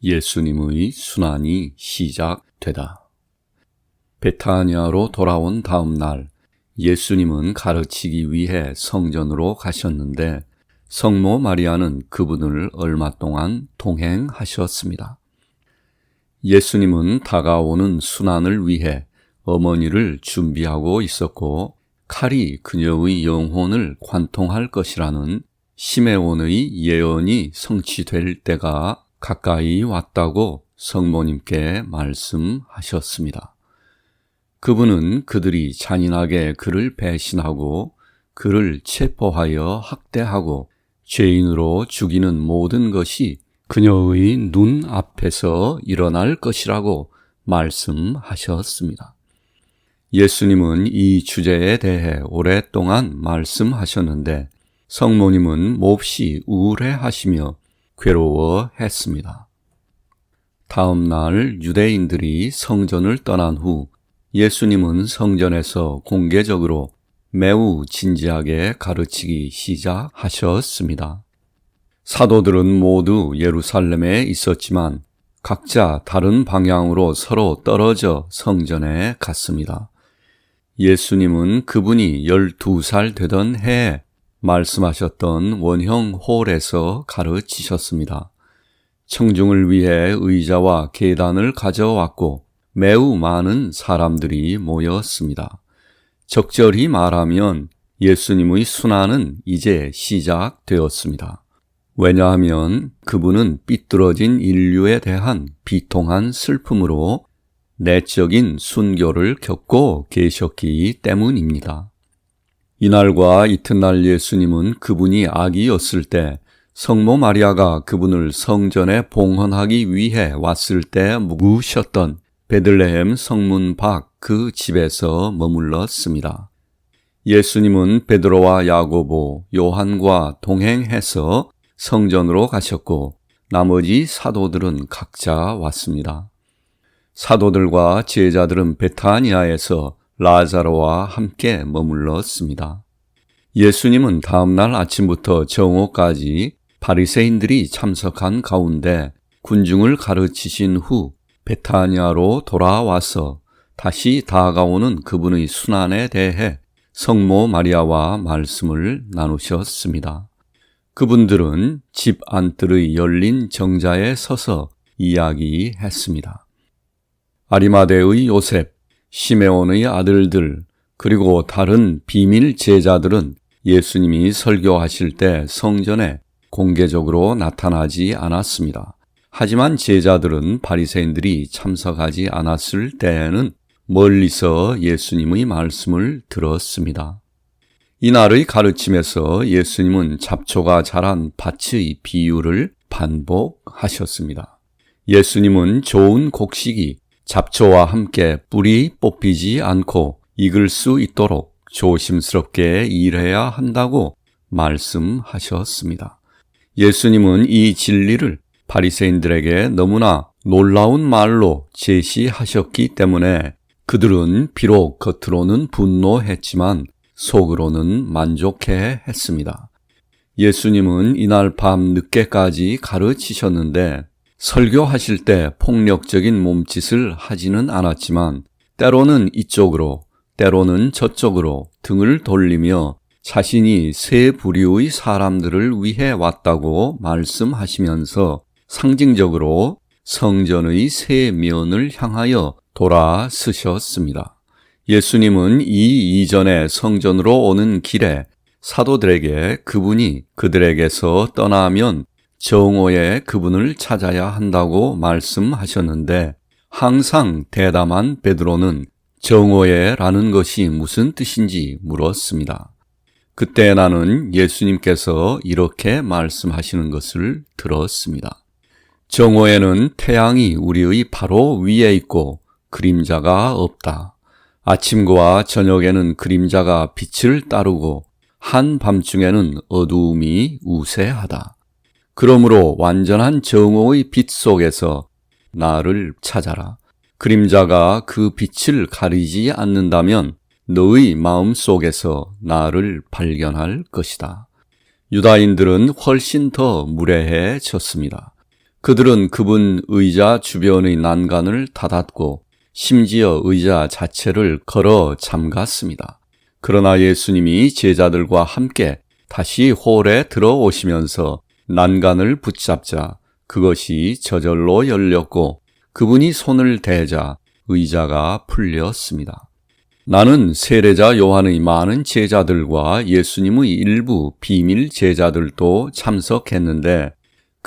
예수님의 순환이 시작되다. 베타니아로 돌아온 다음 날 예수님은 가르치기 위해 성전으로 가셨는데 성모 마리아는 그분을 얼마 동안 동행하셨습니다. 예수님은 다가오는 순환을 위해 어머니를 준비하고 있었고 칼이 그녀의 영혼을 관통할 것이라는 시메온의 예언이 성취될 때가 가까이 왔다고 성모님께 말씀하셨습니다. 그분은 그들이 잔인하게 그를 배신하고 그를 체포하여 학대하고 죄인으로 죽이는 모든 것이 그녀의 눈 앞에서 일어날 것이라고 말씀하셨습니다. 예수님은 이 주제에 대해 오랫동안 말씀하셨는데 성모님은 몹시 우울해하시며 괴로워했습니다. 다음 날 유대인들이 성전을 떠난 후 예수님은 성전에서 공개적으로 매우 진지하게 가르치기 시작하셨습니다. 사도들은 모두 예루살렘에 있었지만 각자 다른 방향으로 서로 떨어져 성전에 갔습니다. 예수님은 그분이 12살 되던 해에 말씀하셨던 원형 홀에서 가르치셨습니다. 청중을 위해 의자와 계단을 가져왔고 매우 많은 사람들이 모였습니다. 적절히 말하면 예수님의 순환은 이제 시작되었습니다. 왜냐하면 그분은 삐뚤어진 인류에 대한 비통한 슬픔으로 내적인 순교를 겪고 계셨기 때문입니다. 이날과 이튿날 예수님은 그분이 아기였을 때 성모 마리아가 그분을 성전에 봉헌하기 위해 왔을 때 묵으셨던 베들레헴 성문 밖 그 집에서 머물렀습니다. 예수님은 베드로와 야고보, 요한과 동행해서 성전으로 가셨고 나머지 사도들은 각자 왔습니다. 사도들과 제자들은 베타니아에서 라자로와 함께 머물렀습니다. 예수님은 다음 날 아침부터 정오까지 바리새인들이 참석한 가운데 군중을 가르치신 후 베타니아로 돌아와서 다시 다가오는 그분의 순환에 대해 성모 마리아와 말씀을 나누셨습니다. 그분들은 집 안뜰의 열린 정자에 서서 이야기했습니다. 아리마대의 요셉, 시메온의 아들들, 그리고 다른 비밀 제자들은 예수님이 설교하실 때 성전에 공개적으로 나타나지 않았습니다. 하지만 제자들은 바리새인들이 참석하지 않았을 때에는 멀리서 예수님의 말씀을 들었습니다. 이날의 가르침에서 예수님은 잡초가 자란 밭의 비유를 반복하셨습니다. 예수님은 좋은 곡식이 잡초와 함께 뿌리 뽑히지 않고 익을 수 있도록 조심스럽게 일해야 한다고 말씀하셨습니다. 예수님은 이 진리를 바리새인들에게 너무나 놀라운 말로 제시하셨기 때문에 그들은 비록 겉으로는 분노했지만 속으로는 만족해 했습니다. 예수님은 이날 밤 늦게까지 가르치셨는데 설교하실 때 폭력적인 몸짓을 하지는 않았지만 때로는 이쪽으로 때로는 저쪽으로 등을 돌리며 자신이 세 부류의 사람들을 위해 왔다고 말씀하시면서 상징적으로 성전의 세 면을 향하여 돌아서셨습니다. 예수님은 이 이전에 성전으로 오는 길에 사도들에게 그분이 그들에게서 떠나면 정오에 그분을 찾아야 한다고 말씀하셨는데 항상 대담한 베드로는 정오에라는 것이 무슨 뜻인지 물었습니다. 그때 나는 예수님께서 이렇게 말씀하시는 것을 들었습니다. 정오에는 태양이 우리의 바로 위에 있고 그림자가 없다. 아침과 저녁에는 그림자가 빛을 따르고 한밤중에는 어두움이 우세하다. 그러므로 완전한 정오의 빛 속에서 나를 찾아라. 그림자가 그 빛을 가리지 않는다면 너의 마음 속에서 나를 발견할 것이다. 유다인들은 훨씬 더 무례해졌습니다. 그들은 그분 의자 주변의 난간을 닫았고 심지어 의자 자체를 걸어 잠갔습니다. 그러나 예수님이 제자들과 함께 다시 홀에 들어오시면서 난간을 붙잡자 그것이 저절로 열렸고 그분이 손을 대자 의자가 풀렸습니다. 나는 세례자 요한의 많은 제자들과 예수님의 일부 비밀 제자들도 참석했는데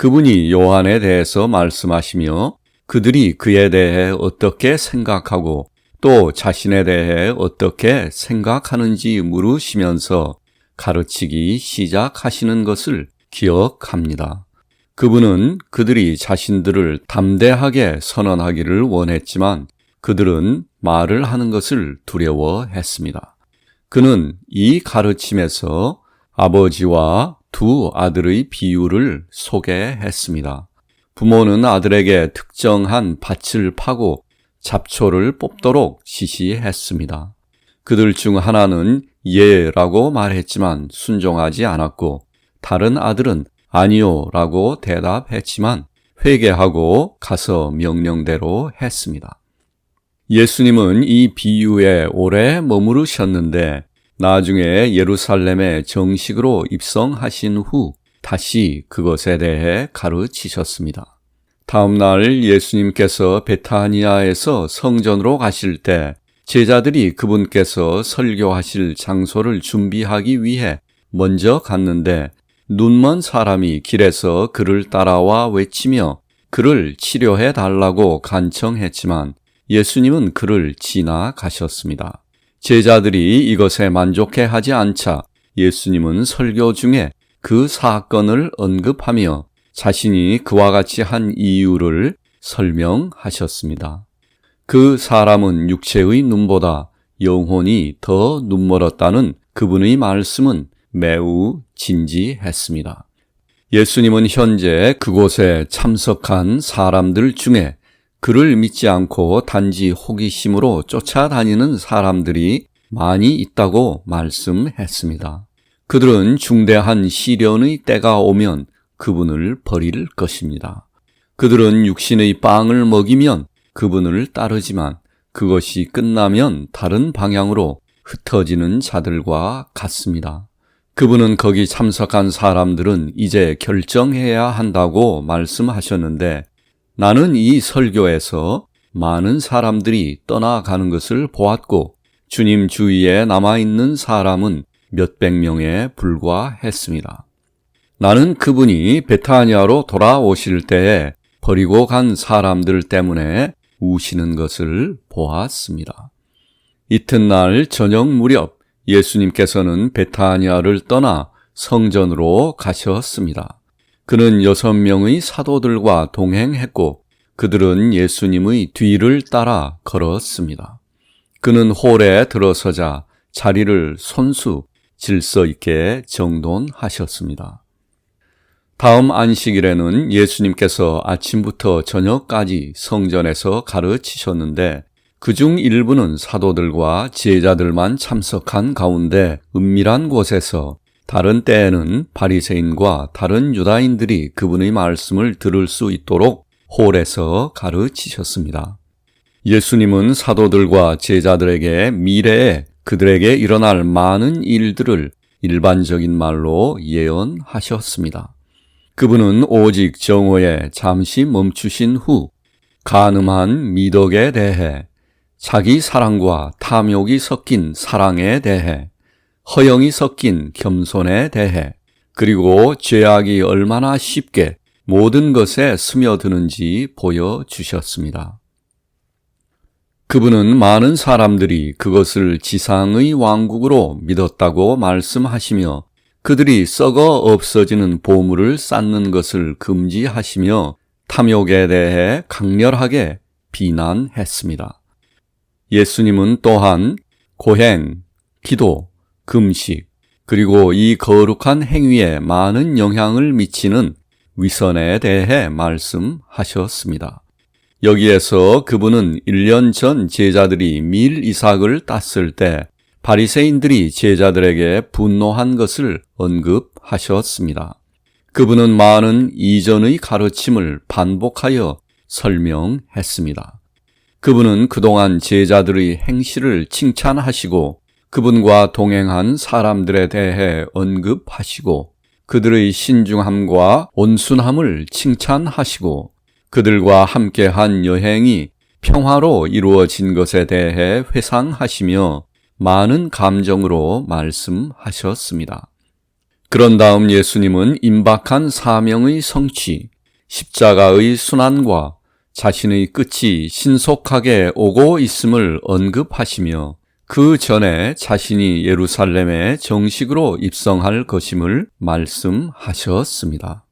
그분이 요한에 대해서 말씀하시며 그들이 그에 대해 어떻게 생각하고 또 자신에 대해 어떻게 생각하는지 물으시면서 가르치기 시작하시는 것을 기억합니다. 그분은 그들이 자신들을 담대하게 선언하기를 원했지만 그들은 말을 하는 것을 두려워했습니다. 그는 이 가르침에서 아버지와 두 아들의 비유를 소개했습니다. 부모는 아들에게 특정한 밭을 파고 잡초를 뽑도록 지시했습니다. 그들 중 하나는 예라고 말했지만 순종하지 않았고 다른 아들은 아니요 라고 대답했지만 회개하고 가서 명령대로 했습니다. 예수님은 이 비유에 오래 머무르셨는데 나중에 예루살렘에 정식으로 입성하신 후 다시 그것에 대해 가르치셨습니다. 다음 날 예수님께서 베타니아에서 성전으로 가실 때 제자들이 그분께서 설교하실 장소를 준비하기 위해 먼저 갔는데 눈먼 사람이 길에서 그를 따라와 외치며 그를 치료해 달라고 간청했지만 예수님은 그를 지나가셨습니다. 제자들이 이것에 만족해 하지 않자 예수님은 설교 중에 그 사건을 언급하며 자신이 그와 같이 한 이유를 설명하셨습니다. 그 사람은 육체의 눈보다 영혼이 더 눈멀었다는 그분의 말씀은 매우 진지했습니다. 예수님은 현재 그곳에 참석한 사람들 중에 그를 믿지 않고 단지 호기심으로 쫓아다니는 사람들이 많이 있다고 말씀했습니다. 그들은 중대한 시련의 때가 오면 그분을 버릴 것입니다. 그들은 육신의 빵을 먹이면 그분을 따르지만 그것이 끝나면 다른 방향으로 흩어지는 자들과 같습니다. 그분은 거기 참석한 사람들은 이제 결정해야 한다고 말씀하셨는데 나는 이 설교에서 많은 사람들이 떠나가는 것을 보았고 주님 주위에 남아있는 사람은 몇백 명에 불과했습니다. 나는 그분이 베타니아로 돌아오실 때에 버리고 간 사람들 때문에 우시는 것을 보았습니다. 이튿날 저녁 무렵 예수님께서는 베타니아를 떠나 성전으로 가셨습니다. 그는 6명의 사도들과 동행했고 그들은 예수님의 뒤를 따라 걸었습니다. 그는 홀에 들어서자 자리를 손수 질서 있게 정돈하셨습니다. 다음 안식일에는 예수님께서 아침부터 저녁까지 성전에서 가르치셨는데 그중 일부는 사도들과 제자들만 참석한 가운데 은밀한 곳에서 다른 때에는 바리새인과 다른 유다인들이 그분의 말씀을 들을 수 있도록 홀에서 가르치셨습니다. 예수님은 사도들과 제자들에게 미래에 그들에게 일어날 많은 일들을 일반적인 말로 예언하셨습니다. 그분은 오직 정오에 잠시 멈추신 후 간음한 미덕에 대해, 자기 사랑과 탐욕이 섞인 사랑에 대해, 허영이 섞인 겸손에 대해, 그리고 죄악이 얼마나 쉽게 모든 것에 스며드는지 보여주셨습니다. 그분은 많은 사람들이 그것을 지상의 왕국으로 믿었다고 말씀하시며 그들이 썩어 없어지는 보물을 쌓는 것을 금지하시며 탐욕에 대해 강렬하게 비난했습니다. 예수님은 또한 고행, 기도, 금식, 그리고 이 거룩한 행위에 많은 영향을 미치는 위선에 대해 말씀하셨습니다. 여기에서 그분은 1년 전 제자들이 밀 이삭을 땄을 때 바리새인들이 제자들에게 분노한 것을 언급하셨습니다. 그분은 많은 이전의 가르침을 반복하여 설명했습니다. 그분은 그동안 제자들의 행실을 칭찬하시고 그분과 동행한 사람들에 대해 언급하시고 그들의 신중함과 온순함을 칭찬하시고 그들과 함께한 여행이 평화로 이루어진 것에 대해 회상하시며 많은 감정으로 말씀하셨습니다. 그런 다음 예수님은 임박한 사명의 성취, 십자가의 순환과 자신의 끝이 신속하게 오고 있음을 언급하시며 그 전에 자신이 예루살렘에 정식으로 입성할 것임을 말씀하셨습니다.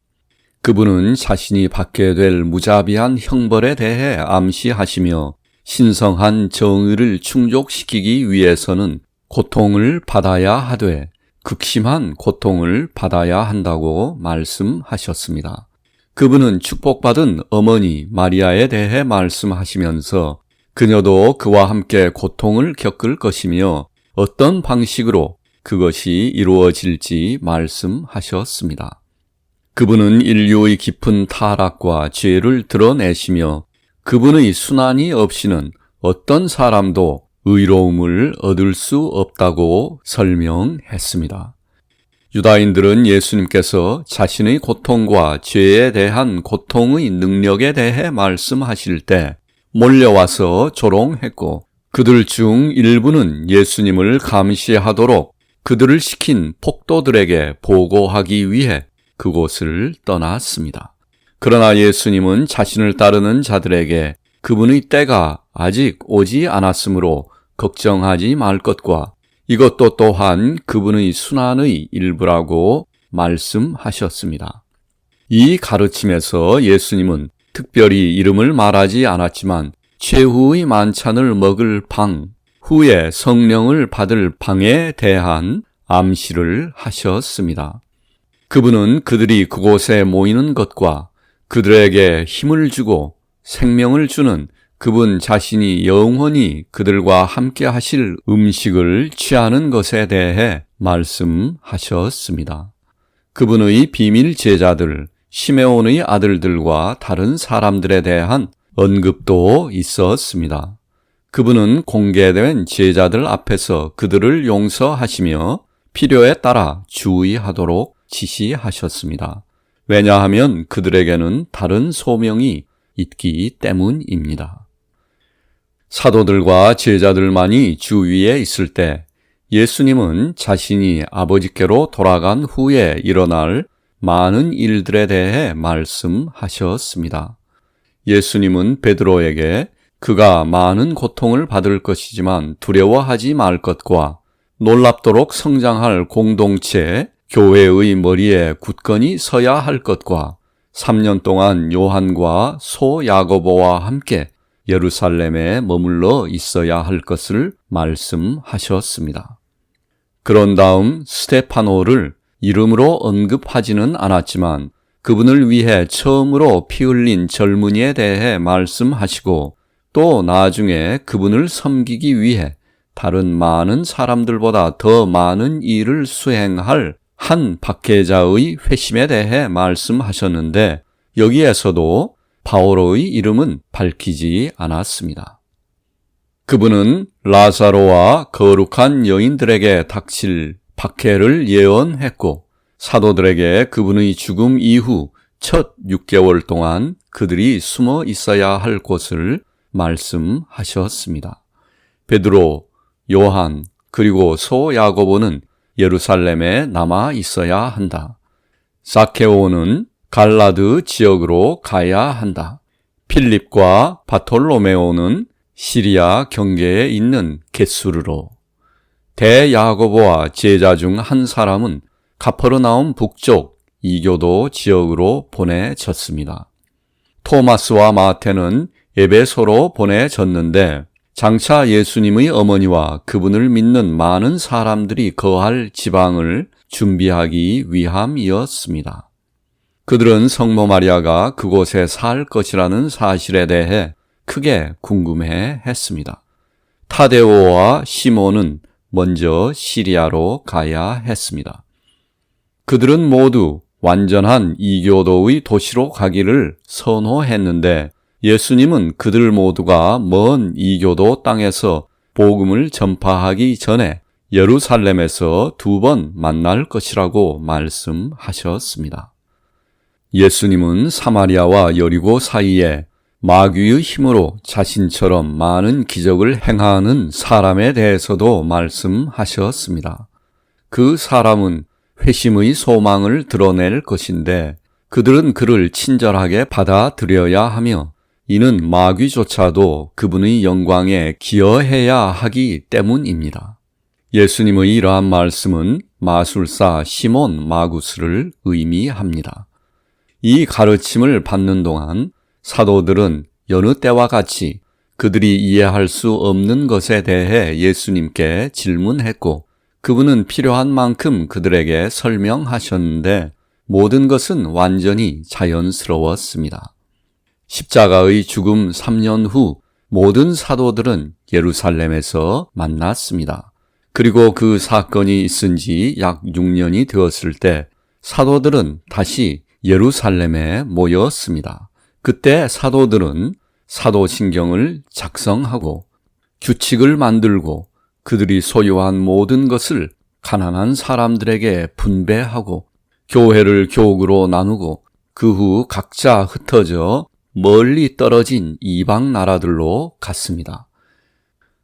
그분은 자신이 받게 될 무자비한 형벌에 대해 암시하시며 신성한 정의를 충족시키기 위해서는 고통을 받아야 하되 극심한 고통을 받아야 한다고 말씀하셨습니다. 그분은 축복받은 어머니 마리아에 대해 말씀하시면서 그녀도 그와 함께 고통을 겪을 것이며 어떤 방식으로 그것이 이루어질지 말씀하셨습니다. 그분은 인류의 깊은 타락과 죄를 드러내시며 그분의 순환이 없이는 어떤 사람도 의로움을 얻을 수 없다고 설명했습니다. 유다인들은 예수님께서 자신의 고통과 죄에 대한 고통의 능력에 대해 말씀하실 때 몰려와서 조롱했고 그들 중 일부는 예수님을 감시하도록 그들을 시킨 폭도들에게 보고하기 위해 그곳을 떠났습니다. 그러나 예수님은 자신을 따르는 자들에게 그분의 때가 아직 오지 않았으므로 걱정하지 말 것과 이것도 또한 그분의 순환의 일부라고 말씀하셨습니다. 이 가르침에서 예수님은 특별히 이름을 말하지 않았지만 최후의 만찬을 먹을 방, 후에 성령을 받을 방에 대한 암시를 하셨습니다. 그분은 그들이 그곳에 모이는 것과 그들에게 힘을 주고 생명을 주는 그분 자신이 영원히 그들과 함께 하실 음식을 취하는 것에 대해 말씀하셨습니다. 그분의 비밀 제자들, 시메온의 아들들과 다른 사람들에 대한 언급도 있었습니다. 그분은 공개된 제자들 앞에서 그들을 용서하시며 필요에 따라 주의하도록 지시하셨습니다. 왜냐하면 그들에게는 다른 소명이 있기 때문입니다. 사도들과 제자들만이 주위에 있을 때 예수님은 자신이 아버지께로 돌아간 후에 일어날 많은 일들에 대해 말씀하셨습니다. 예수님은 베드로에게 그가 많은 고통을 받을 것이지만 두려워하지 말 것과 놀랍도록 성장할 공동체, 교회의 머리에 굳건히 서야 할 것과 3년 동안 요한과 소 야고보와 함께 예루살렘에 머물러 있어야 할 것을 말씀하셨습니다. 그런 다음 스데파노를 이름으로 언급하지는 않았지만 그분을 위해 처음으로 피 흘린 젊은이에 대해 말씀하시고 또 나중에 그분을 섬기기 위해 다른 많은 사람들보다 더 많은 일을 수행할 한 박해자의 회심에 대해 말씀하셨는데 여기에서도 바오로의 이름은 밝히지 않았습니다. 그분은 라사로와 거룩한 여인들에게 닥칠 박해를 예언했고 사도들에게 그분의 죽음 이후 첫 6개월 동안 그들이 숨어 있어야 할 곳을 말씀하셨습니다. 베드로, 요한, 그리고 소 야고보는 예루살렘에 남아 있어야 한다. 사케오는 갈라드 지역으로 가야 한다. 필립과 바톨로메오는 시리아 경계에 있는 겟수르로, 대야고보와 제자 중 한 사람은 가퍼르나움 북쪽 이교도 지역으로 보내졌습니다. 토마스와 마테는 에베소로 보내졌는데 장차 예수님의 어머니와 그분을 믿는 많은 사람들이 거할 지방을 준비하기 위함이었습니다. 그들은 성모 마리아가 그곳에 살 것이라는 사실에 대해 크게 궁금해 했습니다. 타데오와 시몬은 먼저 시리아로 가야 했습니다. 그들은 모두 완전한 이교도의 도시로 가기를 선호했는데 예수님은 그들 모두가 먼 이교도 땅에서 복음을 전파하기 전에 예루살렘에서 2번 만날 것이라고 말씀하셨습니다. 예수님은 사마리아와 여리고 사이에 마귀의 힘으로 자신처럼 많은 기적을 행하는 사람에 대해서도 말씀하셨습니다. 그 사람은 회심의 소망을 드러낼 것인데 그들은 그를 친절하게 받아들여야 하며 이는 마귀조차도 그분의 영광에 기여해야 하기 때문입니다. 예수님의 이러한 말씀은 마술사 시몬 마구스를 의미합니다. 이 가르침을 받는 동안 사도들은 여느 때와 같이 그들이 이해할 수 없는 것에 대해 예수님께 질문했고 그분은 필요한 만큼 그들에게 설명하셨는데 모든 것은 완전히 자연스러웠습니다. 십자가의 죽음 3년 후 모든 사도들은 예루살렘에서 만났습니다. 그리고 그 사건이 있은 지 약 6년이 되었을 때 사도들은 다시 예루살렘에 모였습니다. 그때 사도들은 사도신경을 작성하고 규칙을 만들고 그들이 소유한 모든 것을 가난한 사람들에게 분배하고 교회를 교구로 나누고 그 후 각자 흩어져 멀리 떨어진 이방 나라들로 갔습니다.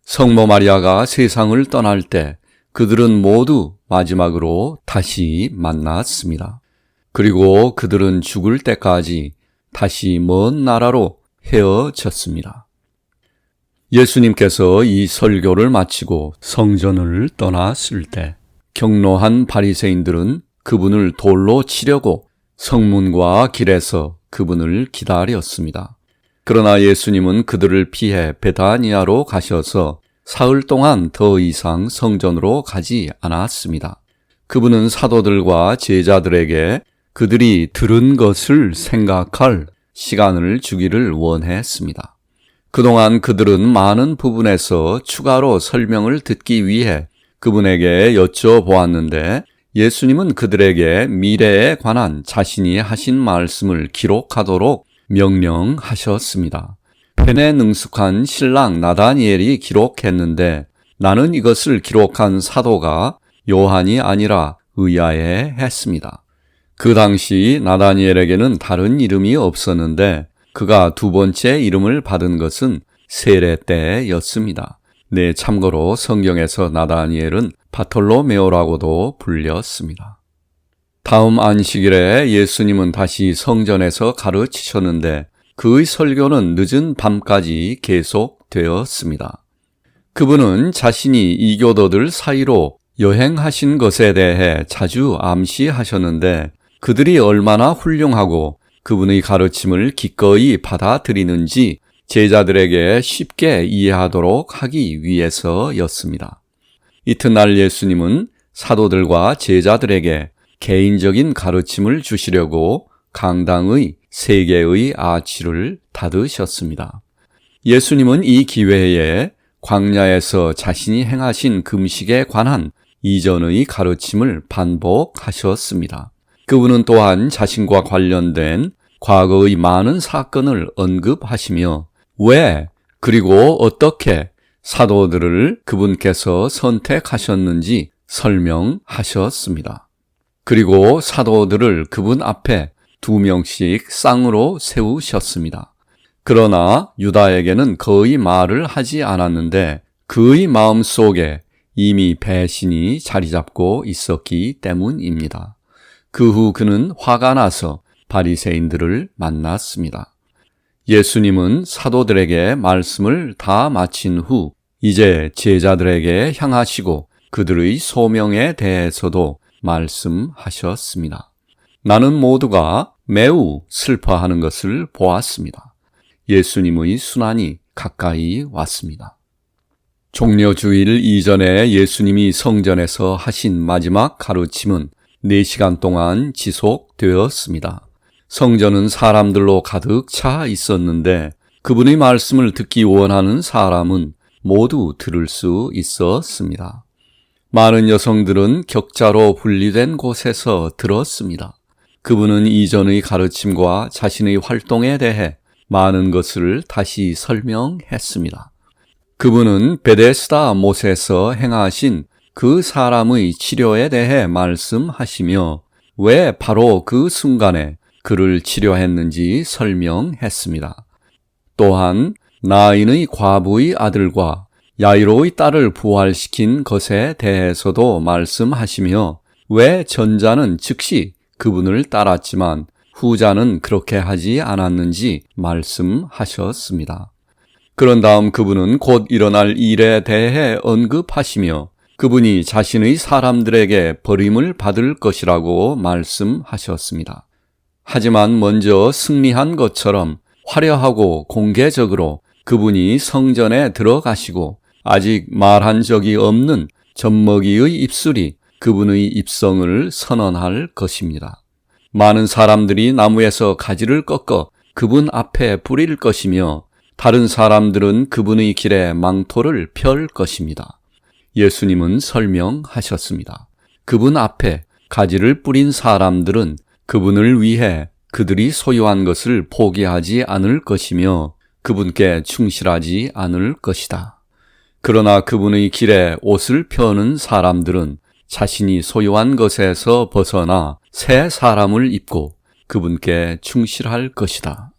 성모 마리아가 세상을 떠날 때 그들은 모두 마지막으로 다시 만났습니다. 그리고 그들은 죽을 때까지 다시 먼 나라로 헤어졌습니다. 예수님께서 이 설교를 마치고 성전을 떠났을 때 경노한 바리새인들은 그분을 돌로 치려고 성문과 길에서 그분을 기다렸습니다. 그러나 예수님은 그들을 피해 베다니아로 가셔서 사흘 동안 더 이상 성전으로 가지 않았습니다. 그분은 사도들과 제자들에게 그들이 들은 것을 생각할 시간을 주기를 원했습니다. 그동안 그들은 많은 부분에서 추가로 설명을 듣기 위해 그분에게 여쭤보았는데 예수님은 그들에게 미래에 관한 자신이 하신 말씀을 기록하도록 명령하셨습니다. 펜에 능숙한 신랑 나다니엘이 기록했는데 나는 이것을 기록한 사도가 요한이 아니라 의아해했습니다. 그 당시 나다니엘에게는 다른 이름이 없었는데 그가 2번째 이름을 받은 것은 세례 때였습니다. 네, 참고로 성경에서 나다니엘은 바톨로메오라고도 불렸습니다. 다음 안식일에 예수님은 다시 성전에서 가르치셨는데 그의 설교는 늦은 밤까지 계속되었습니다. 그분은 자신이 이교도들 사이로 여행하신 것에 대해 자주 암시하셨는데 그들이 얼마나 훌륭하고 그분의 가르침을 기꺼이 받아들이는지 제자들에게 쉽게 이해하도록 하기 위해서였습니다. 이튿날 예수님은 사도들과 제자들에게 개인적인 가르침을 주시려고 강당의 3개의 아치를 닫으셨습니다. 예수님은 이 기회에 광야에서 자신이 행하신 금식에 관한 이전의 가르침을 반복하셨습니다. 그분은 또한 자신과 관련된 과거의 많은 사건을 언급하시며 왜 그리고 어떻게 사도들을 그분께서 선택하셨는지 설명하셨습니다. 그리고 사도들을 그분 앞에 2명씩 쌍으로 세우셨습니다. 그러나 유다에게는 거의 말을 하지 않았는데 그의 마음 속에 이미 배신이 자리 잡고 있었기 때문입니다. 그 후 그는 화가 나서 바리새인들을 만났습니다. 예수님은 사도들에게 말씀을 다 마친 후 이제 제자들에게 향하시고 그들의 소명에 대해서도 말씀하셨습니다. 나는 모두가 매우 슬퍼하는 것을 보았습니다. 예수님의 순환이 가까이 왔습니다. 종려주일 이전에 예수님이 성전에서 하신 마지막 가르침은 4시간 동안 지속되었습니다. 성전은 사람들로 가득 차 있었는데 그분의 말씀을 듣기 원하는 사람은 모두 들을 수 있었습니다. 많은 여성들은 격자로 분리된 곳에서 들었습니다. 그분은 이전의 가르침과 자신의 활동에 대해 많은 것을 다시 설명했습니다. 그분은 베데스다 못에서 행하신 그 사람의 치료에 대해 말씀하시며 왜 바로 그 순간에 그를 치료했는지 설명했습니다. 또한 나인의 과부의 아들과 야이로의 딸을 부활시킨 것에 대해서도 말씀하시며 왜 전자는 즉시 그분을 따랐지만 후자는 그렇게 하지 않았는지 말씀하셨습니다. 그런 다음 그분은 곧 일어날 일에 대해 언급하시며 그분이 자신의 사람들에게 버림을 받을 것이라고 말씀하셨습니다. 하지만 먼저 승리한 것처럼 화려하고 공개적으로 그분이 성전에 들어가시고 아직 말한 적이 없는 젖먹이의 입술이 그분의 입성을 선언할 것입니다. 많은 사람들이 나무에서 가지를 꺾어 그분 앞에 뿌릴 것이며 다른 사람들은 그분의 길에 망토를 펼 것입니다. 예수님은 설명하셨습니다. 그분 앞에 가지를 뿌린 사람들은 그분을 위해 그들이 소유한 것을 포기하지 않을 것이며 그분께 충실하지 않을 것이다. 그러나 그분의 길에 옷을 펴는 사람들은 자신이 소유한 것에서 벗어나 새 사람을 입고 그분께 충실할 것이다.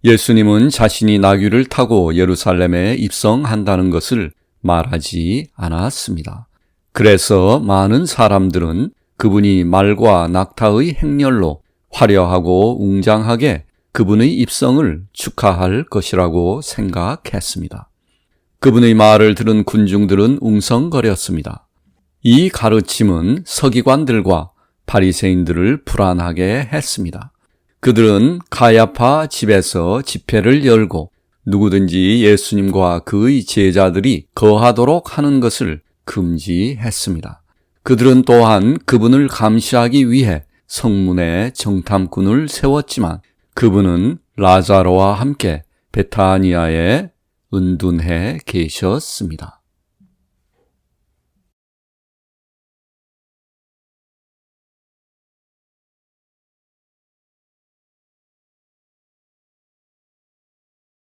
예수님은 자신이 나귀를 타고 예루살렘에 입성한다는 것을 말하지 않았습니다. 그래서 많은 사람들은 그분이 말과 낙타의 행렬로 화려하고 웅장하게 그분의 입성을 축하할 것이라고 생각했습니다. 그분의 말을 들은 군중들은 웅성거렸습니다. 이 가르침은 서기관들과 바리새인들을 불안하게 했습니다. 그들은 가야파 집에서 집회를 열고 누구든지 예수님과 그의 제자들이 거하도록 하는 것을 금지했습니다. 그들은 또한 그분을 감시하기 위해 성문에 정탐꾼을 세웠지만 그분은 라자로와 함께 베타니아에 은둔해 계셨습니다.